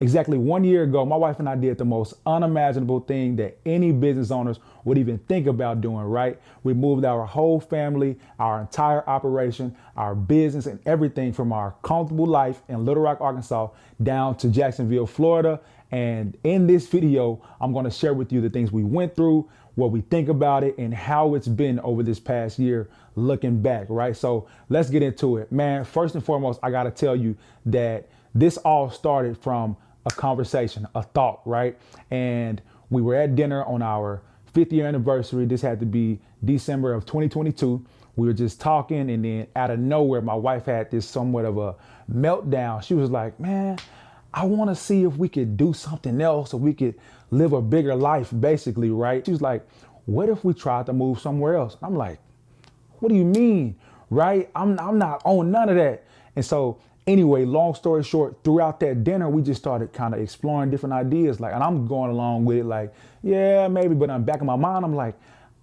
Exactly 1 year ago, my wife and I did the most unimaginable thing that any business owners would even think about doing, right? We moved our whole family, our entire operation, our business, and everything from our comfortable life in Little Rock, Arkansas, down to Jacksonville, Florida. And in this video, I'm going to share with you the things we went through, what we think about it, and how it's been over this past year looking back, right? So let's get into it. Man, first and foremost, I got to tell you that this all started from a conversation, a thought, right? And we were at dinner on our 5th year anniversary. This had to be December of 2022. We were just talking, and then out of nowhere, my wife had this somewhat of a meltdown. She was like, man, I want to see if we could do something else, or we could live a bigger life, basically, right? She was like, what if we tried to move somewhere else? I'm like, what do you mean, right? I'm not on none of that. And so anyway, long story short, throughout that dinner, we just started kind of exploring different ideas. Like, and I'm going along with it like, yeah, maybe, but I'm back in my mind, I'm like,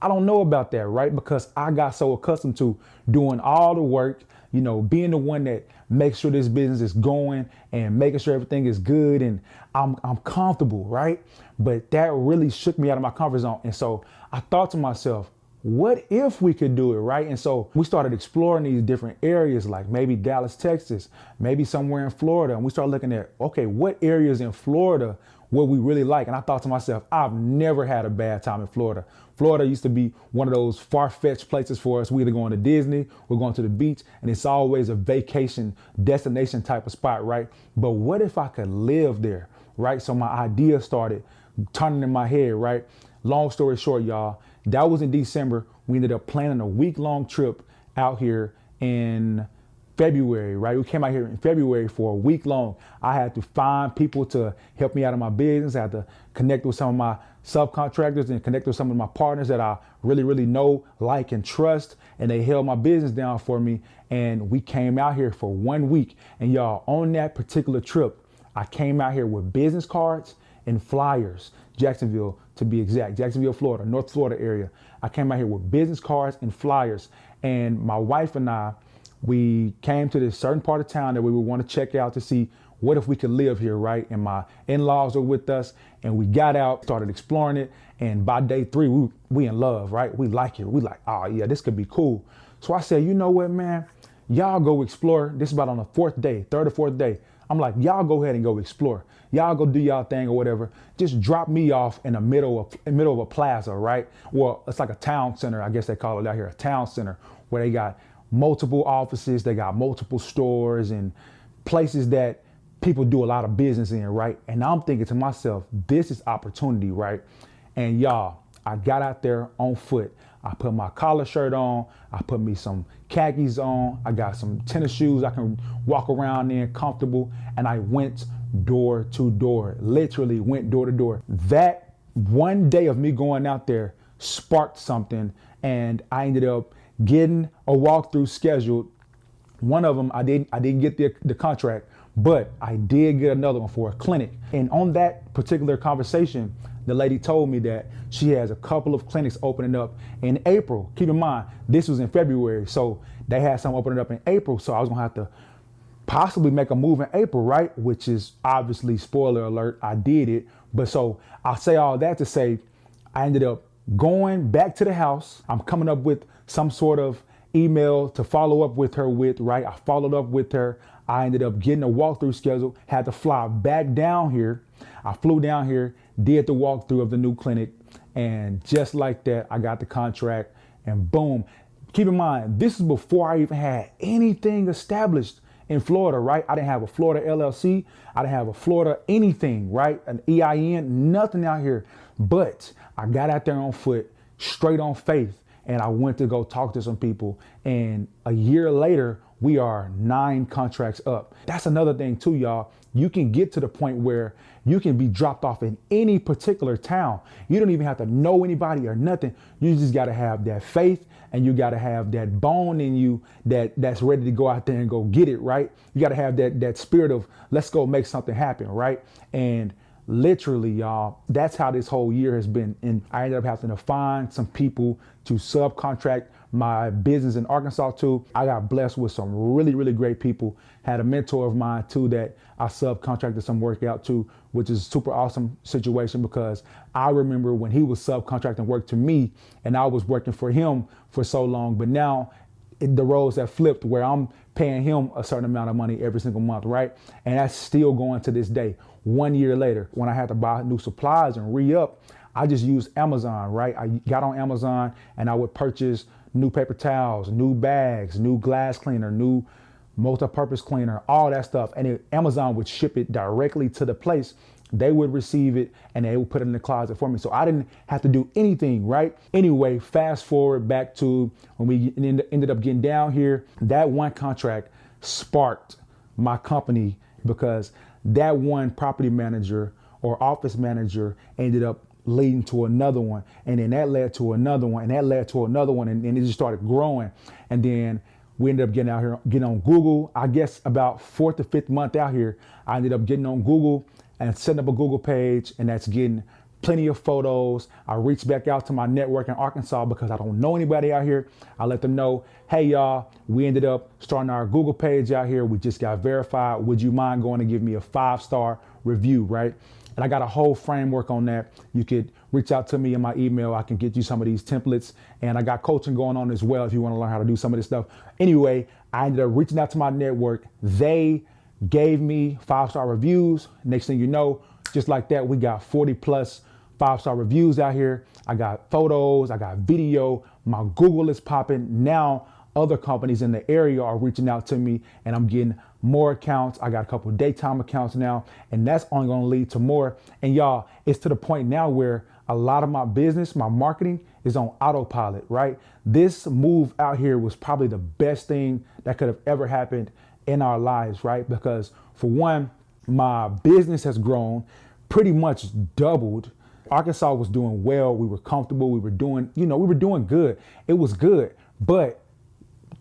I don't know about that, right? Because I got so accustomed to doing all the work, you know, being the one that makes sure this business is going and making sure everything is good, and I'm comfortable, right? But that really shook me out of my comfort zone. And so I thought to myself, what if we could do it, right? And so we started exploring these different areas, like maybe Dallas, Texas, maybe somewhere in Florida. And we started looking at, okay, what areas in Florida would we really like? And I thought to myself, I've never had a bad time in Florida. Florida used to be one of those far-fetched places for us. We're either going to Disney, we're going to the beach, and it's always a vacation destination type of spot, right? But what if I could live there, right? So my idea started turning in my head, right? Long story short, y'all, that was in December. We ended up planning a week-long trip out here in February, right? We came out here in February for a week long. I had to find people to help me out of my business. I had to connect with some of my subcontractors and connect with some of my partners that I really know, like, and trust. And they held my business down for me. And we came out here for 1 week. And y'all, on that particular trip, I came out here with business cards and flyers, Jacksonville to be exact, Jacksonville, Florida, North Florida area. I came out here with business cards and flyers, and my wife and I, we came to this certain part of town that we would want to check out to see what if we could live here, right? And my in-laws were with us, and we got out, started exploring it, and by day 3, we in love, right? We like it. We like, oh yeah, this could be cool. So I said, you know what, man? Y'all go explore. This is about on the 4th day, 3rd or 4th day. I'm like, y'all go ahead and go explore. Y'all go do y'all thing or whatever. Just drop me off in the middle of a plaza, right? Well, it's like a town center, I guess they call it out here, a town center, where they got multiple offices, they got multiple stores and places that people do a lot of business in, right? And I'm thinking to myself, this is opportunity, right? And y'all, I got out there on foot. I put my collar shirt on. I put me some khakis on. I got some tennis shoes I can walk around in comfortable. And I went door to door, literally went door to door. That one day of me going out there sparked something, and I ended up getting a walkthrough scheduled. One of them, I didn't get the contract, but I did get another one for a clinic. And on that particular conversation, the lady told me that she has a couple of clinics opening up in April. Keep in mind, this was in February, so they had some opening up in April. So I was gonna have to possibly make a move in April, right? Which is obviously, spoiler alert, I did it. But so I say all that to say, I ended up going back to the house. I'm coming up with some sort of email to follow up with her with, right? I followed up with her. I ended up getting a walkthrough schedule, had to fly back down here. I flew down here, did the walkthrough of the new clinic, and just like that, I got the contract, and boom. Keep in mind, this is before I even had anything established in Florida, right? I didn't have a Florida LLC. I didn't have a Florida anything, right? An EIN, nothing out here. But I got out there on foot, straight on faith, and I went to go talk to some people. And a year later, we are 9 contracts up. That's another thing too, y'all. You can get to the point where you can be dropped off in any particular town. You don't even have to know anybody or nothing. You just got to have that faith, and you got to have that bone in you that's ready to go out there and go get it, right? You got to have that spirit of, let's go make something happen, right? And literally, y'all, that's how this whole year has been. And I ended up having to find some people to subcontract my business in Arkansas too. I got blessed with some really, really great people. Had a mentor of mine too that I subcontracted some work out to, which is a super awesome situation because I remember when he was subcontracting work to me and I was working for him for so long, but now the roles have flipped where I'm paying him a certain amount of money every single month, right? And that's still going to this day. 1 year later, when I had to buy new supplies and re-up, I just used Amazon, right? I got on Amazon and I would purchase new paper towels, new bags, new glass cleaner, new multi-purpose cleaner, all that stuff. And Amazon would ship it directly to the place. They would receive it and they would put it in the closet for me. So I didn't have to do anything, right? Anyway, fast forward back to when we ended up getting down here. That one contract sparked my company because that one property manager or office manager ended up leading to another one. And then that led to another one and that led to another one. And it just started growing. And then we ended up getting out here, getting on Google. I guess about 4th to 5th month out here, I ended up getting on Google and setting up a Google page, and that's getting plenty of photos. I reached back out to my network in Arkansas because I don't know anybody out here. I let them know, hey y'all, we ended up starting our Google page out here. We just got verified. Would you mind going to give me a 5-star review, right? And I got a whole framework on that. You could reach out to me in my email. I can get you some of these templates, and I got coaching going on as well if you want to learn how to do some of this stuff. Anyway, I ended up reaching out to my network. They gave me 5-star reviews. Next thing you know, just like that, we got 40 plus 5-star reviews out here. I got photos, I got video, my Google is popping. Now other companies in the area are reaching out to me and I'm getting more accounts. I got a couple of daytime accounts now, and that's only gonna lead to more. And y'all, it's to the point now where a lot of my business, my marketing is on autopilot, right? This move out here was probably the best thing that could have ever happened in our lives, right? Because for one, my business has grown, pretty much doubled. Arkansas was doing well. We were comfortable. We were doing, we were doing good. It was good, but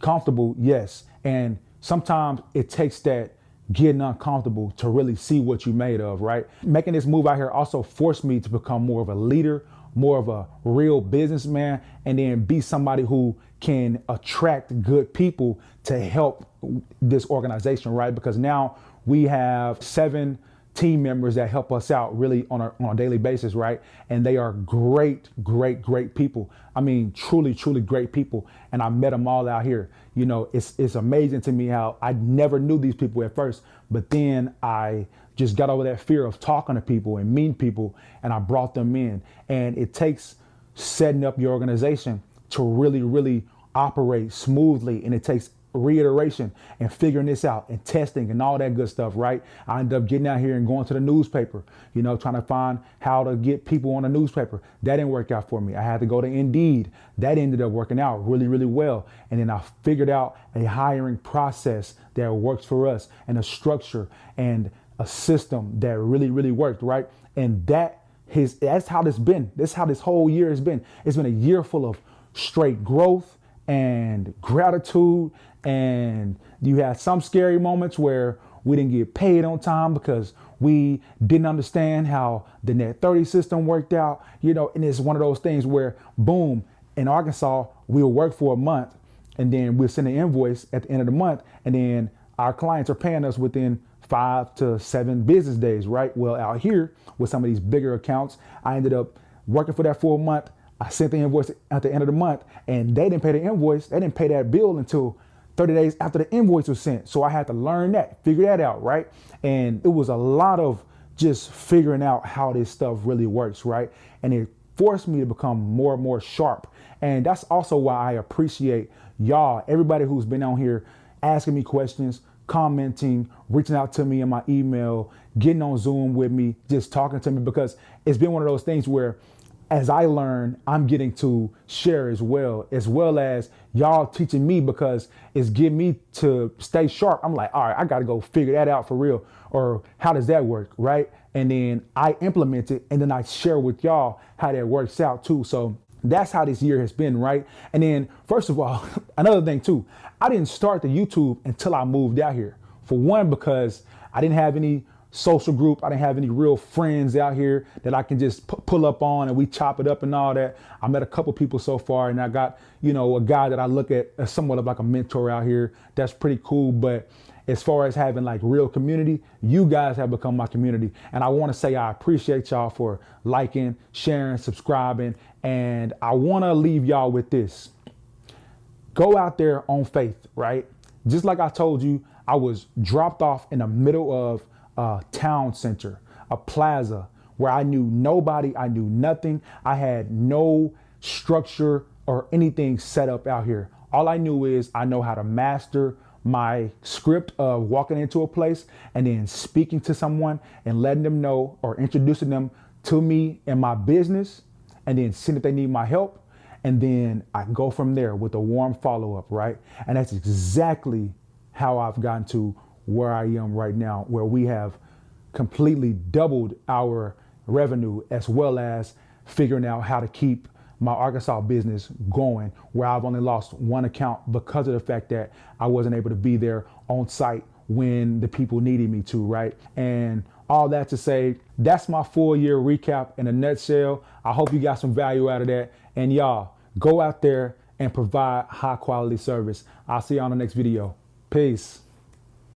comfortable, yes. And sometimes it takes that getting uncomfortable to really see what you made of, right? Making this move out here also forced me to become more of a leader, more of a real businessman, and then be somebody who can attract good people to help this organization, right? Because now we have 7 team members that help us out really on a daily basis, right? And they are great, great, great people. I mean, truly, truly great people. And I met them all out here. It's amazing to me how I never knew these people at first, but then I just got over that fear of talking to people and meeting people, and I brought them in. And it takes setting up your organization to really, really operate smoothly, and it takes reiteration and figuring this out and testing and all that good stuff, right? I ended up getting out here and going to the newspaper, trying to find how to get people on the newspaper. That didn't work out for me. I had to go to Indeed. That ended up working out really, really well. And then I figured out a hiring process that works for us and a structure and a system that really, really worked, right? And that's how this been. That's how this whole year has been. It's been a year full of straight growth and gratitude. And you had some scary moments where we didn't get paid on time because we didn't understand how the Net30 system worked out, and it's one of those things where, boom, in Arkansas, we'll work for a month and then we'll send an invoice at the end of the month. And then our clients are paying us within 5 to 7 business days, right? Well, out here with some of these bigger accounts, I ended up working for that for a month. I sent the invoice at the end of the month and they didn't pay the invoice. They didn't pay that bill until 30 days after the invoice was sent. So I had to learn that, figure that out, right? And it was a lot of just figuring out how this stuff really works, right? And it forced me to become more and more sharp. And that's also why I appreciate y'all, everybody who's been on here asking me questions, commenting, reaching out to me in my email, getting on Zoom with me, just talking to me, because it's been one of those things where as I learn, I'm getting to share as well as y'all teaching me, because it's getting me to stay sharp. I'm like, all right, I got to go figure that out for real. Or how does that work, right? And then I implement it, and then I share with y'all how that works out too. So that's how this year has been, right? And then first of all, another thing too, I didn't start the YouTube until I moved out here. For one, because I didn't have any social group. I didn't have any real friends out here that I can just pull up on and we chop it up and all that. I met a couple people so far, and I got, a guy that I look at as somewhat of like a mentor out here. That's pretty cool. But as far as having like real community, you guys have become my community. And I want to say I appreciate y'all for liking, sharing, subscribing. And I want to leave y'all with this. Go out there on faith, right? Just like I told you, I was dropped off in the middle of a town center, a plaza where I knew nobody, I knew nothing. I had no structure or anything set up out here. All I knew is I know how to master my script of walking into a place and then speaking to someone and letting them know or introducing them to me and my business, and then seeing if they need my help. And then I go from there with a warm follow-up, right? And that's exactly how I've gotten to where I am right now, where we have completely doubled our revenue, as well as figuring out how to keep my Arkansas business going, where I've only lost one account because of the fact that I wasn't able to be there on site when the people needed me to, right? And all that to say, that's my full year recap in a nutshell. I hope you got some value out of that. And y'all, go out there and provide high quality service. I'll see you on the next video. Peace.